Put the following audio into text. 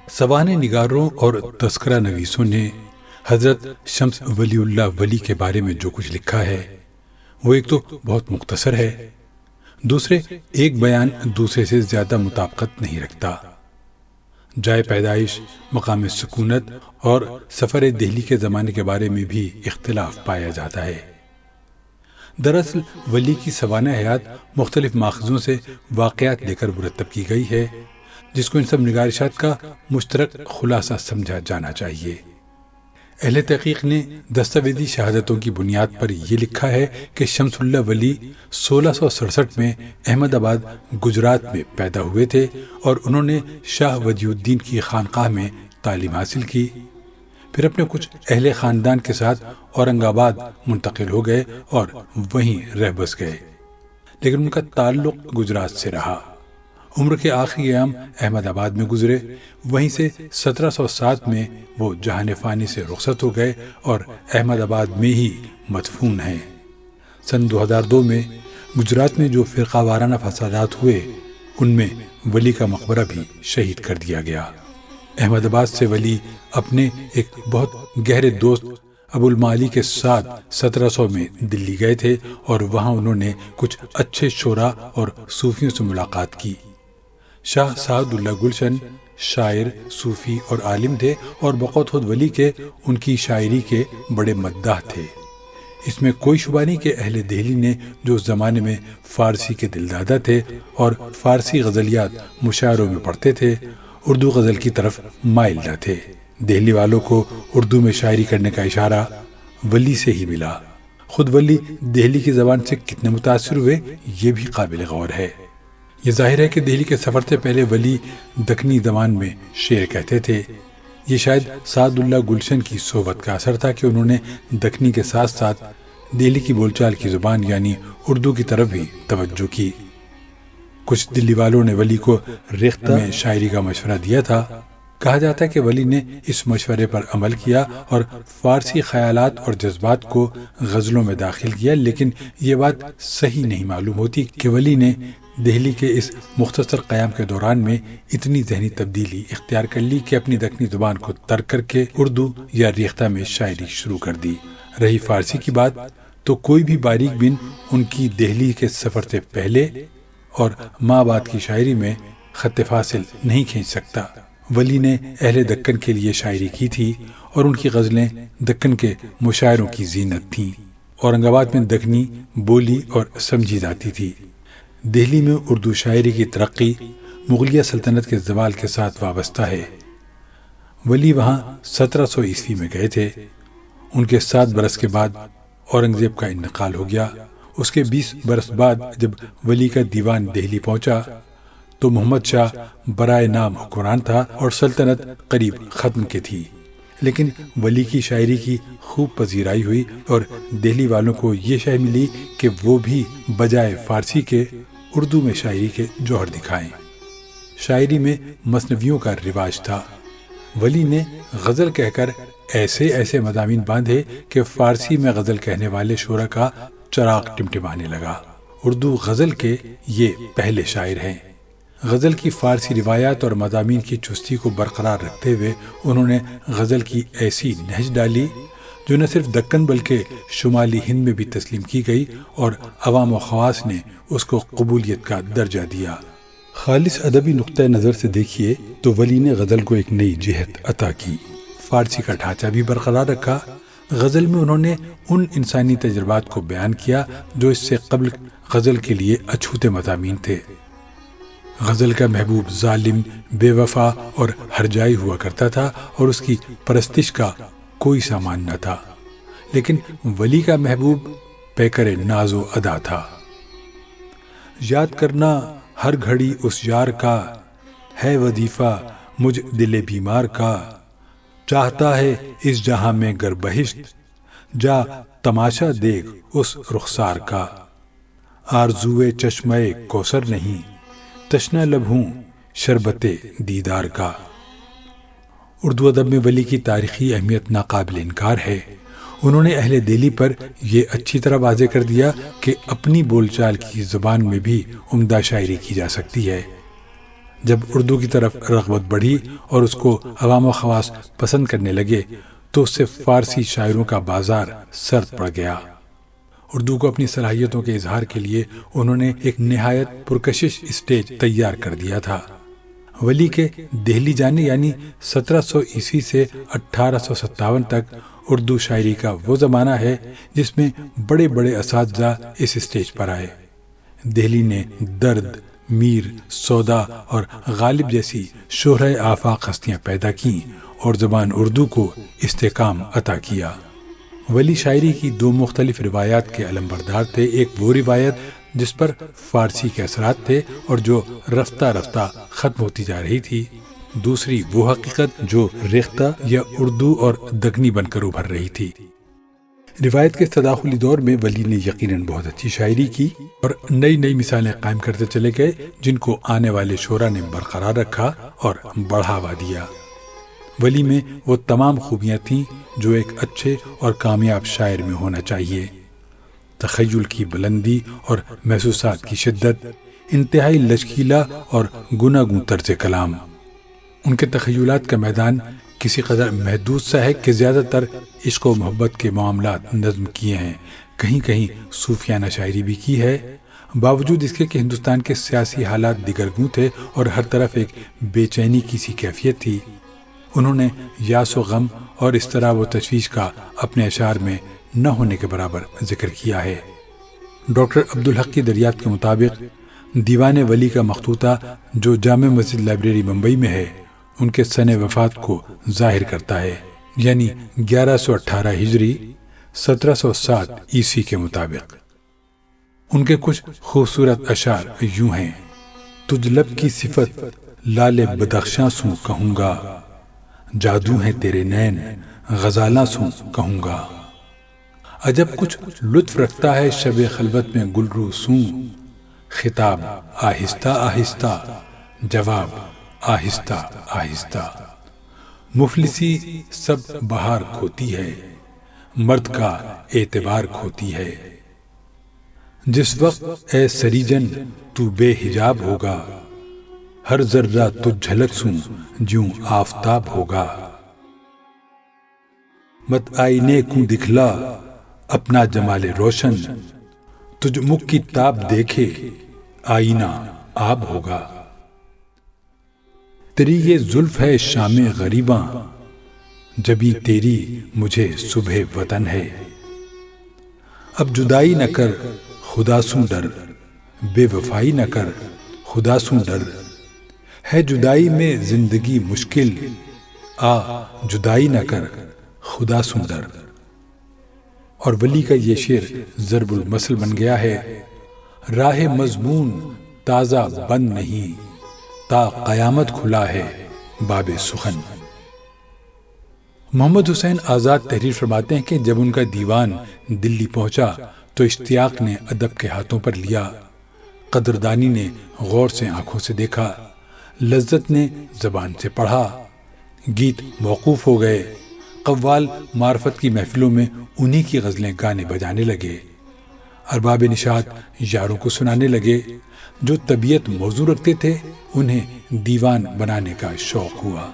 سوانح نگاروں اور تذکرہ نویسوں نے حضرت شمس ولی اللہ ولی کے بارے میں جو کچھ لکھا ہے وہ ایک تو بہت مختصر ہے، دوسرے ایک بیان دوسرے سے زیادہ مطابقت نہیں رکھتا۔ جائے پیدائش، مقام سکونت اور سفر دہلی کے زمانے کے بارے میں بھی اختلاف پایا جاتا ہے۔ دراصل ولی کی سوانح حیات مختلف ماخذوں سے واقعات لے کر مرتب کی گئی ہے، جس کو ان سب نگارشات کا مشترک خلاصہ سمجھا جانا چاہیے۔ اہل تحقیق نے دستاویزی شہادتوں کی بنیاد پر یہ لکھا ہے کہ شمس اللہ ولی 1667 میں احمد آباد گجرات میں پیدا ہوئے تھے اور انہوں نے شاہ وجی الدین کی خانقاہ میں تعلیم حاصل کی، پھر اپنے کچھ اہل خاندان کے ساتھ اورنگ آباد منتقل ہو گئے اور وہیں رہ بس گئے، لیکن ان کا تعلق گجرات سے رہا۔ عمر کے آخری ایام احمد آباد میں گزرے، وہیں سے 1707 میں وہ جہان فانی سے رخصت ہو گئے اور احمد آباد میں ہی مدفون ہیں۔ سن 2002 میں گجرات میں جو فرقہ وارانہ فسادات ہوئے ان میں ولی کا مقبرہ بھی شہید کر دیا گیا۔ احمد آباد سے ولی اپنے ایک بہت گہرے دوست ابو المعالی کے ساتھ 1700 میں دلی گئے تھے اور وہاں انہوں نے کچھ اچھے شعراء اور صوفیوں سے ملاقات کی۔ شاہ سعد اللہ گلشن شاعر، صوفی اور عالم تھے اور بقول خود ولی کے ان کی شاعری کے بڑے مداح تھے۔ اس میں کوئی شبہ نہیں کہ اہل دہلی نے جو اس زمانے میں فارسی کے دلدادہ تھے اور فارسی غزلیات مشاعروں میں پڑھتے تھے، اردو غزل کی طرف مائل نہ تھے۔ دہلی والوں کو اردو میں شاعری کرنے کا اشارہ ولی سے ہی ملا۔ خود ولی دہلی کی زبان سے کتنے متاثر ہوئے یہ بھی قابل غور ہے۔ یہ ظاہر ہے کہ دہلی کے سفر سے پہلے ولی دکنی زبان میں شعر کہتے تھے۔ یہ شاید سعد اللہ گلشن کی صحبت کا اثر تھا کہ انہوں نے دکنی کے ساتھ ساتھ دہلی کی بول چال کی زبان یعنی اردو کی طرف بھی توجہ کی۔ کچھ دلی والوں نے ولی کو ریختہ میں شاعری کا مشورہ دیا تھا۔ کہا جاتا ہے کہ ولی نے اس مشورے پر عمل کیا اور فارسی خیالات اور جذبات کو غزلوں میں داخل کیا، لیکن یہ بات صحیح نہیں معلوم ہوتی کہ ولی نے دہلی کے اس مختصر قیام کے دوران میں اتنی ذہنی تبدیلی اختیار کر لی کہ اپنی دکنی زبان کو ترک کر کے اردو یا ریختہ میں شاعری شروع کر دی۔ رہی فارسی کی بات تو کوئی بھی باریک بن ان کی دہلی کے سفر سے پہلے اور ماں بعد کی شاعری میں خط فاصل نہیں کھینچ سکتا۔ ولی نے اہل دکن کے لیے شاعری کی تھی اور ان کی غزلیں دکن کے مشاعروں کی زینت تھیں۔ اورنگ آباد میں دکنی بولی اور سمجھی جاتی تھی۔ دہلی میں اردو شاعری کی ترقی مغلیہ سلطنت کے زوال کے ساتھ وابستہ ہے۔ ولی وہاں 1700 عیسوی میں گئے تھے۔ ان کے 7 برس کے بعد اورنگزیب کا انتقال ہو گیا۔ اس کے 20 برس بعد جب ولی کا دیوان دہلی پہنچا تو محمد شاہ برائے نام حکمران تھا اور سلطنت قریب ختم کی تھی، لیکن ولی کی شاعری کی خوب پذیرائی ہوئی اور دہلی والوں کو یہ شے ملی کہ وہ بھی بجائے فارسی کے اردو میں شاعری کے جوہر دکھائیں۔ شاعری میں مثنویوں کا رواج تھا۔ ولی نے غزل کہہ کر ایسے ایسے مضامین باندھے کہ فارسی میں غزل کہنے والے شعراء کا چراغ ٹمٹمانے لگا۔ اردو غزل کے یہ پہلے شاعر ہیں۔ غزل کی فارسی روایات اور مضامین کی چستی کو برقرار رکھتے ہوئے انہوں نے غزل کی ایسی نہج ڈالی جو نہ صرف دکن بلکہ شمالی ہند میں بھی تسلیم کی گئی اور عوام و خواص نے اس کو قبولیت کا درجہ دیا۔ خالص ادبی نقطہ نظر سے دیکھیے تو ولی نے غزل کو ایک نئی جہت عطا کی، فارسی کا ڈھانچہ بھی برقرار رکھا۔ غزل میں انہوں نے ان انسانی تجربات کو بیان کیا جو اس سے قبل غزل کے لیے اچھوتے مضامین تھے۔ غزل کا محبوب ظالم، بے وفا اور ہرجائی ہوا کرتا تھا اور اس کی پرستش کا کوئی سامان نہ تھا، لیکن ولی کا محبوب پیکر ناز و ادا تھا۔ یاد کرنا ہر گھڑی اس یار کا، ہے وظیفہ مجھ دل بیمار کا، چاہتا ہے اس جہاں میں گر بہشت، جا تماشا دیکھ اس رخسار کا، آرزوئے چشمے کوثر نہیں، تشنہ لب ہوں شربت دیدار کا۔ اردو ادب میں ولی کی تاریخی اہمیت ناقابل انکار ہے۔ انہوں نے اہل دہلی پر یہ اچھی طرح واضح کر دیا کہ اپنی بول چال کی زبان میں بھی عمدہ شاعری کی جا سکتی ہے۔ جب اردو کی طرف رغبت بڑھی اور اس کو عوام و خواص پسند کرنے لگے تو اس سے فارسی شاعروں کا بازار سرد پڑ گیا۔ اردو کو اپنی صلاحیتوں کے اظہار کے لیے انہوں نے ایک نہایت پرکشش اسٹیج تیار کر دیا تھا۔ ولی کے دہلی جانے یعنی 1700 عیسوی سے 1857 تک اردو شاعری کا وہ زمانہ ہے جس میں بڑے بڑے اساتذہ اس اسٹیج پر آئے۔ دہلی نے درد، میر، سودا اور غالب جیسی شہرۂ آفاق ہستیاں پیدا کیں اور زبان اردو کو استحکام عطا کیا۔ ولی شاعری کی دو مختلف روایات کے علمبردار تھے، ایک وہ روایت جس پر فارسی کے اثرات تھے اور جو رفتہ رفتہ ختم ہوتی جا رہی تھی، دوسری وہ حقیقت جو ریختہ یا اردو اور دکنی بن کر ابھر رہی تھی۔ روایت کے تداخلی دور میں ولی نے یقیناً بہت اچھی شاعری کی اور نئی نئی مثالیں قائم کرتے چلے گئے جن کو آنے والے شعراء نے برقرار رکھا اور بڑھاوا دیا۔ ولی میں وہ تمام خوبیاں تھیں جو ایک اچھے اور کامیاب شاعر میں ہونا چاہیے: تخیل کی بلندی اور محسوسات کی شدت، انتہائی لچکیلا اور گوناگوں طرز کلام۔ ان کے تخیلات کا میدان کسی قدر محدود سا ہے کہ زیادہ تر عشق و محبت کے معاملات نظم کیے ہیں، کہیں کہیں صوفیانہ شاعری بھی کی ہے، باوجود اس کے کہ ہندوستان کے سیاسی حالات دیگرگوں تھے اور ہر طرف ایک بے چینی کی سی کیفیت تھی۔ انہوں نے یاس و غم اور اضطراب و تشویش کا اپنے اشعار میں نہ ہونے کے برابر ذکر کیا ہے۔ ڈاکٹر عبدالحق کی دریافت کے مطابق دیوان ولی کا مخطوطہ جو جامع مسجد لائبریری ممبئی میں ہے ان کے سن وفات کو ظاہر کرتا ہے، یعنی 1118 ہجری 1707 عیسوی کے مطابق۔ ان کے کچھ خوبصورت اشعار یوں ہیں: تجھ لب کی صفت لال بدخشاں سوں کہوں گا، جادو ہیں تیرے نین غزالاں سوں کہوں گا، عجب کچھ لطف رکھتا ہے شب خلوت میں گل رو سوں، خطاب آہستہ آہستہ جواب آہستہ آہستہ، مفلسی سب بہار کھوتی ہے، مرد کا اعتبار کھوتی ہے، جس وقت اے سریجن تو بے حجاب ہوگا، ہر ذرہ تجھ جھلک سوں جوں آفتاب ہوگا، مت آئینے کو دکھلا اپنا جمال روشن، تجھ مکھ کی تاب دیکھے آئینہ آب ہوگا، تیری یہ زلف ہے شام غریباں، جبھی تیری مجھے صبح وطن ہے، اب جدائی نہ کر خدا سوں ڈر، بے وفائی نہ کر خدا سوں ڈر، ہے جدائی میں زندگی مشکل، آ جدائی نہ کر خدا سوں ڈر۔ اور ولی کا یہ شعر ضرب المثل بن گیا ہے: راہ مضمون تازہ بند نہیں، تا قیامت کھلا ہے باب سخن۔ محمد حسین آزاد تحریر فرماتے ہیں کہ جب ان کا دیوان دلی پہنچا تو اشتیاق نے ادب کے ہاتھوں پر لیا، قدردانی نے غور سے آنکھوں سے دیکھا، لذت نے زبان سے پڑھا، گیت موقوف ہو گئے، قوال معرفت کی محفلوں میں انہی کی غزلیں گانے بجانے لگے، ارباب نشاط یاروں کو سنانے لگے، جو طبیعت موضوع رکھتے تھے انہیں دیوان بنانے کا شوق ہوا۔